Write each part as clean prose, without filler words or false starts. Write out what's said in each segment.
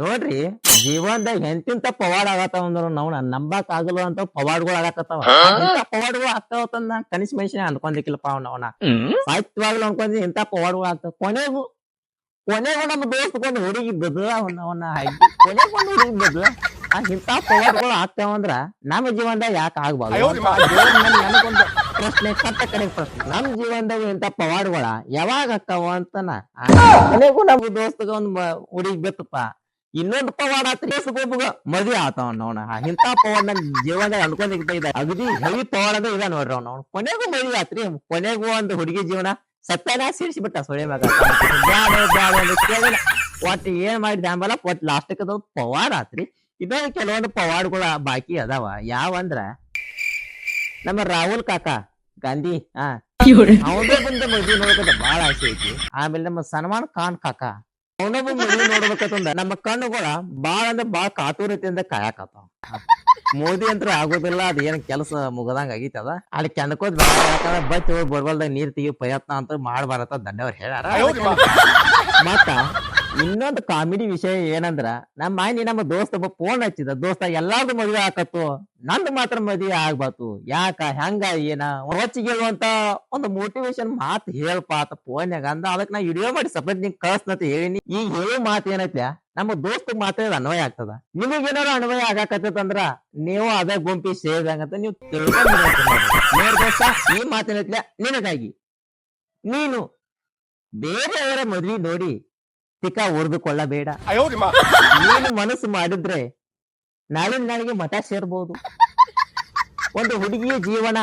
ನೋಡ್ರಿ ಜೀವನದಾಗ ಎಂತಿಂತ ಪವಾಡ ಆಗತ್ತಾವ ಅಂದ್ರ ನಾವ್ ನಂಬಕ್ ಆಗಲ್ಲ ಅಂತ ಪವಾಡ್ಗಳು ಆಗಕತ್ತಾವ ಪವಾಡ್ಗಳು ಆಗ್ತಾವತ್ತ ನಾ ಕನಿಷ್ಠ ಮನುಷ್ಯನ ಅನ್ಕೊಂಡಿಕ್ಕಿಲ್ಲಪ್ಪ ಅವನ ಸಾಹಿತ್ಯವಾಗ್ಲು ಅನ್ಕೊಂಡಿ ಇಂತ ಪವಾಡ್ಗಳು ಆಗ್ತಾವ ಕೊನೆಗೂ ನಮ್ಮ ದೋಸ್ತಗೊಂದು ಹುಡುಗಿದ್ದದು ಅವನ ಕೊನೆಗೂ ಒಂದು ಹುಡುಗಿದ್ದದು ಇಂತ ಪವಾಡ್ಗಳು ಆಗ್ತಾವಂದ್ರ ನಮ್ಮ ಜೀವನದಾಗ ಯಾಕೆ ಆಗ್ಬಾರ್ದು ನನಗೊಂದು ಪ್ರಶ್ನೆ ಕಟ್ಟ ಕಡೆ ಪ್ರಶ್ನೆ ನಮ್ ಜೀವನದಾಗ ಇಂತ ಪವಾಡ್ಗಳ ಯಾವಾಗ ಆಗ್ತಾವ ಅಂತನ ಕೊನೆಗೂ ನಮ್ಗೆ ದೋಸ್ತಗ ಒಂದ್ ಹುಡುಗಿ ಬೇಕಪ್ಪ ಇನ್ನೊಂದು ಪವಾಡ ಆತ್ರಿಗೊಬ್ಬಗ ಮದ್ವೆ ಆತಾವ ನೋಡ ಇಂತ ಪವಾಡ ನನ್ ಜೀವನದಾಗ ಅನ್ಕೊಂಡಿದ್ದ ಇದೆ ಅಗದಿ ಹೆವಿ ಪವಾಡದ ಇದ ನೋಡ್ರಿ ಅವ್ನ ಕೊನೆಗೂ ಮದ್ವೆ ಆತ್ರಿ ಕೊನೆಗೂ ಒಂದು ಹುಡುಗಿ ಜೀವನ ಸತ್ಯನ ಸೇರಿಸಿಬಿಟ್ಟ ಸೊಳೆ ಮಗ ಒಟ್ಟು ಏನ್ ಮಾಡಿದ ಆಂಬಲ ಒಟ್ ಲಾಸ್ಟಕ್ ಅದ ಪವಾಡ ಆತ್ರಿ ಇದೊಂದು ಕೆಲವೊಂದು ಪವಾಡ್ಗಳ ಬಾಕಿ ಅದಾವ ಯಾವಂದ್ರ ನಮ್ಮ ರಾಹುಲ್ ಕಾಕಾ ಗಾಂಧಿ ಅವನೇ ಬಂದ ಮದ್ವೆ ನೋಡ್ಬೇಕಂತ ಬಾಳ ಆಸೆ ಐತಿ ಆಮೇಲೆ ನಮ್ಮ ಸಲ್ಮಾನ್ ಖಾನ್ ಕಾಕಾ ಅವನೊಬ್ಬ ಮದ್ವೆ ನೋಡ್ಬೇಕಂತ ನಮ್ಮ ಕಣ್ಣುಗಳ ಬಾಳ ಅಂದ್ರೆ ಬಾಳ ಕಾತುರತೆಯಿಂದ ಕಾಯಕತ್ತಾವ ಮೋದಿ ಅಂತ ಆಗೋದಿಲ್ಲ ಅದ ಏನ್ ಕೆಲಸ ಮುಗದಂಗ ಆಗೈತದ ಅಲ್ಲಿ ಕೆಣಕೋದ್ ಬತ್ತಿ ಹೋಗಿ ಬೋರ್ವೆಲ್ದಾಗ ನೀರ್ ತೆಗಿ ಪ್ರಯತ್ನ ಅಂತ ಮಾಡ್ಬಾರತ್ತ ದಂಡವ್ರು ಹೇಳ್ಯಾರ ಮತ್ತ ಇನ್ನೊಂದು ಕಾಮಿಡಿ ವಿಷಯ ಏನಂದ್ರ ನಮ್ಮ ಮಾಯನಿ ನಮ್ಮ ದೋಸ್ತ ಒಬ್ಬ ಫೋನ್ ಹಚ್ಚಿದ ದೋಸ್ತ ಎಲ್ಲಾರ್ದು ಮದ್ವೆ ಆಕತ್ತು ನಂದು ಮಾತ್ರ ಮದ್ವೆ ಆಗ್ಬಾತು ಯಾಕ ಹೆಂಗ ಏನ ಹೊಚ್ಚಿಗೆ ಹೇಳುವಂತ ಒಂದು ಮೋಟಿವೇಶನ್ ಮಾತು ಹೇಳ್ಪಾ ಅಂತ ಫೋನ್ಯಾಗ ಅಂದ ಅದಕ್ಕೆ ನಾ ವಿಡಿಯೋ ಮಾಡಿ ಸಪ್ರೇಟ್ ನಿಂಗೆ ಕಳ್ಸ್ನಂತ ಹೇಳಿನಿ ಈಗ ಹೇಳೋ ಮಾತು ಏನೈತ್ಯ ನಮ್ಮ ದೋಸ್ತ ಮಾತ್ರ ಅನ್ವಯ ಆಗ್ತದ ನಿಮಗೇನಾರು ಅನ್ವಯ ಆಗಾಕತ್ತಂದ್ರ ನೀವು ಅದೇ ಗುಂಪಿ ಸೇರಿದಂಗಂತ ನೀವು ತಿಳ್ಕೊಂಡ್ ದೋಸ್ತ ಈ ಮಾತೇನೈತ್ಯ ನಿನಗಾಗಿ ನೀನು ಬೇರೆಯವರ ಮದ್ವಿ ನೋಡಿ ತಿಕ್ಕ ಉರಿದುಕೊಳ್ಳಬೇಡ ನೀನು ಮನಸ್ಸು ಮಾಡಿದ್ರೆ ನಾಳಿಗೆ ಮಠ ಸೇರ್ಬಹುದು ಒಂದು ಹುಡುಗಿಯ ಜೀವನ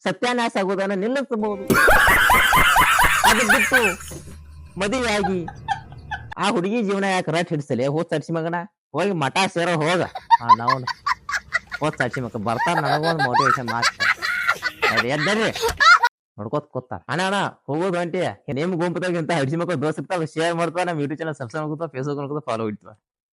ಸತ್ಯಾನಾಶ ಆಗುವುದನ್ನ ನಿಲ್ಲಿಸಬಹುದು ಅದು ಬಿಟ್ಟು ಮದುವೆಯಾಗಿ ಆ ಹುಡುಗಿ ಜೀವನ ಯಾಕೆ ರಟ್ ಹಿಡಿಸಲಿ ಹೋದ್ ಸಡ್ಸಿ ಮಗನ ಹೋಗಿ ಮಠ ಸೇರೋ ಹೋಗ ನಾವು ಹೋದ್ ಸಡ್ಸಿ ಮಗ ಬರ್ತಾರ ನನಗೊಂದು ಮೋಟಿವೇಶನ್ ಮಾಡ್ತಾರೆ ಎದ್ದರಿ ನೋಡ್ಕೋತ ಕೂತಾರ ಅಣ್ಣ ಹೋಗೋದು ಅಂಟಿ ನಿಮ್ ಗುಂಪದಾಗ ಇಂತ ಹಡ್ಸಿ ಮಕ್ಕಳು ದೋಸ್ತ ಇರ್ತಾವ ಶೇರ್ ಮಾಡ್ತಾವ ನಮ್ ಯೂಟ್ಯೂಬ್ ಚಾನಲ್ ಸಬ್ಸ್ಕ್ರೈಬ್ ಮಾಡ್ಕೊತಾವ ಫೇಸ್ಬುಕ್ ನೋಡ್ಕೊತ ಫಾಲೋ ಇಡ್ತಾವ